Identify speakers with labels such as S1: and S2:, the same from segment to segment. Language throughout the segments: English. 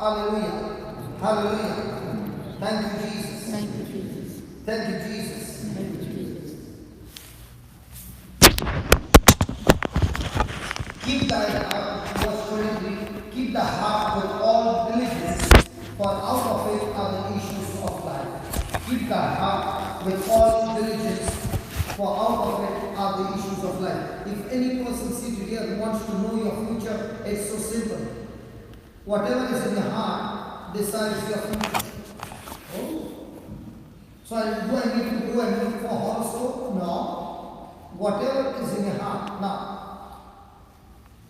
S1: Hallelujah. Hallelujah. Thank you, Jesus.
S2: Thank you, Jesus.
S1: Thank you, Jesus.
S2: Thank you, Jesus.
S1: Keep verse 23, keep the heart with all diligence, for out of it are the issues of life. Keep the heart with all diligence, for out of it are the issues of life. If any person seated here wants to know your future, it's so simple. Whatever is in your heart decides your future. Oh. So do I need to go and look for horoscope? No. Whatever is in your heart. Now,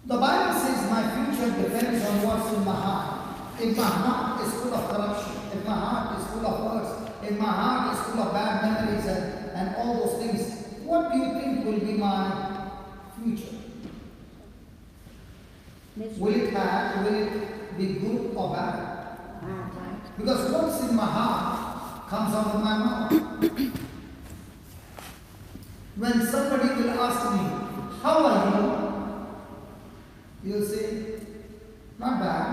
S1: the Bible says my future depends on what's in my heart. If my heart is full of corruption, if my heart is full of hurts, if my heart is full of bad memories and all those things, what do you think will be my future? Will it be good or bad? Because what's in my heart comes out of my mouth. When somebody will ask me, how are you? You'll say, not bad.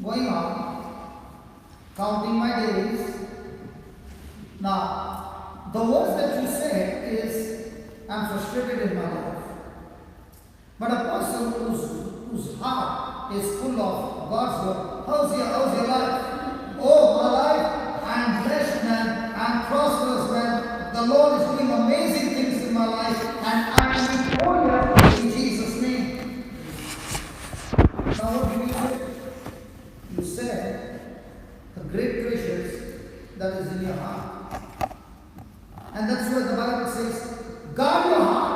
S1: Going on. Counting my days. Now, the words that you say is, I'm frustrated in my life. But a person whose heart is full of God's word, how's your life? Oh, my life, I'm blessed man, I'm prosperous man. The Lord is doing amazing things in my life, and I'm victorious in Jesus' name. Now what do you say? You said the great treasures that is in your heart. And that's why the Bible says, guard your heart.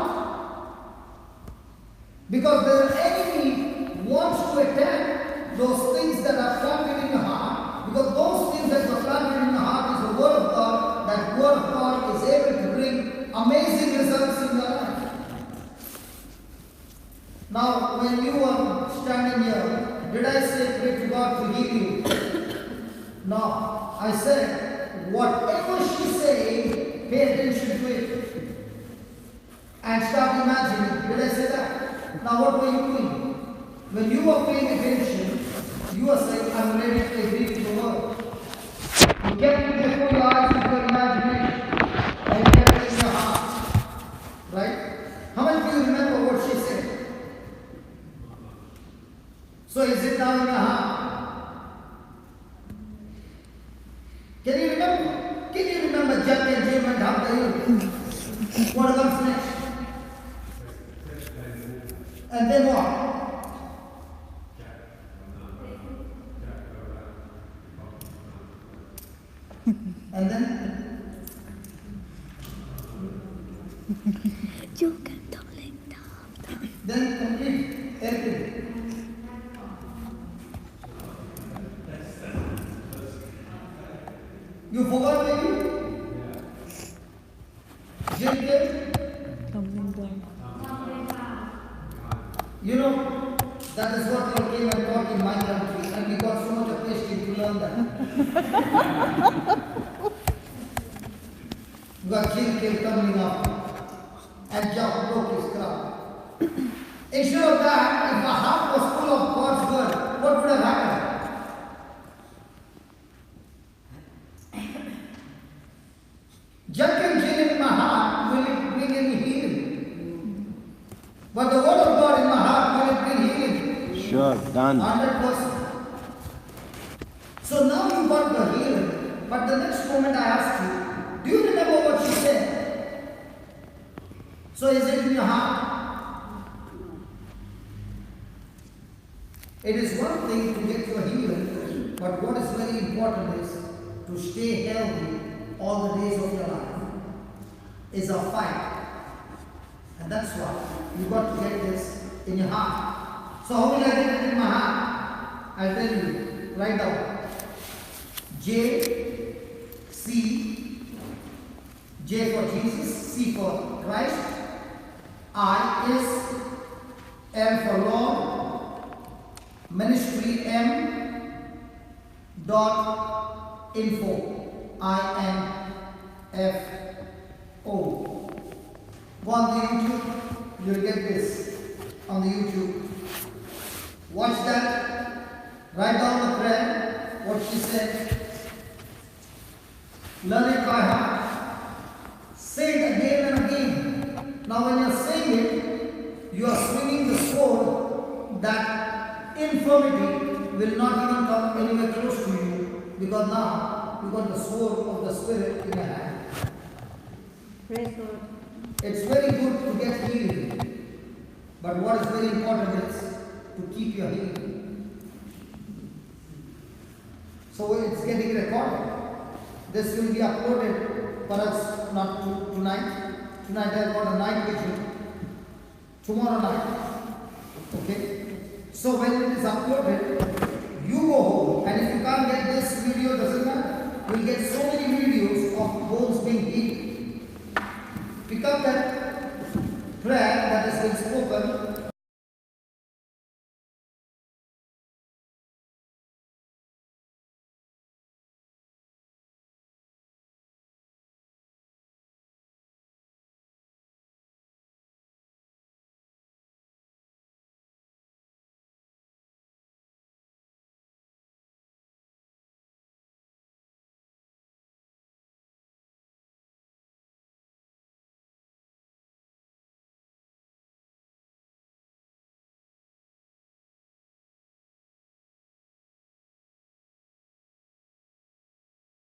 S1: Because the enemy wants to attack those things that are planted in your heart. Because those things that are planted in your heart is the Word of God. That Word of God is able to bring amazing results in your life. Now, when you are standing here, did I say pray to God to heal you? No. I said, whatever she's saying, pay attention to it. And start imagining. Did I say that? Now what were you doing? When you were paying attention, you were saying, I'm ready to agree to the word. You kept it before your eyes with your imagination. And you kept it in your heart. Right? How many of you remember what she said? So is it now in your heart? Can you remember? Can you remember Jack and Jim and how they What comes next? And then what? And then?
S2: You can tell it.
S1: Then complete everything. You forgot maybe?
S2: Coming down.
S1: You know, that is what they came and taught in my country, and we got so much of passion to learn that. We got Jill coming up, and Jock broke his crowd. Instead of that, if my heart was full of God's word, what would have happened? Jack and Jill in my heart, will it bring any healing? But the word of God in my heart, will it bring healing?
S3: Sure, done.
S1: 100%. So now you got the healing, but the next moment I asked you, do you remember what she said? So is it in your heart? It is one thing to get your healing, but what is very important is to stay healthy all the days of your life. Is a fight. And that's why you got to get this in your heart. So how will I get it in my heart? I'll tell you. Write down. J, C, J for Jesus, C for Christ, I is M for Lord, Ministry M dot info, INFO. Go on the YouTube, you'll get this on the YouTube. Watch that Write down the prayer, what she said. Learn it by heart. Say it again and again. Now when you are saying it, you are swinging the sword that infirmity will not even come anywhere close to you, because now you got the sword of the Spirit in your hand.
S2: Praise God.
S1: It's very good to get healing, but what is very important is to keep your healing. So it's getting recorded. This will be uploaded, perhaps not tonight. Tonight I've got a night vision. Tomorrow night. Okay? So when it is uploaded,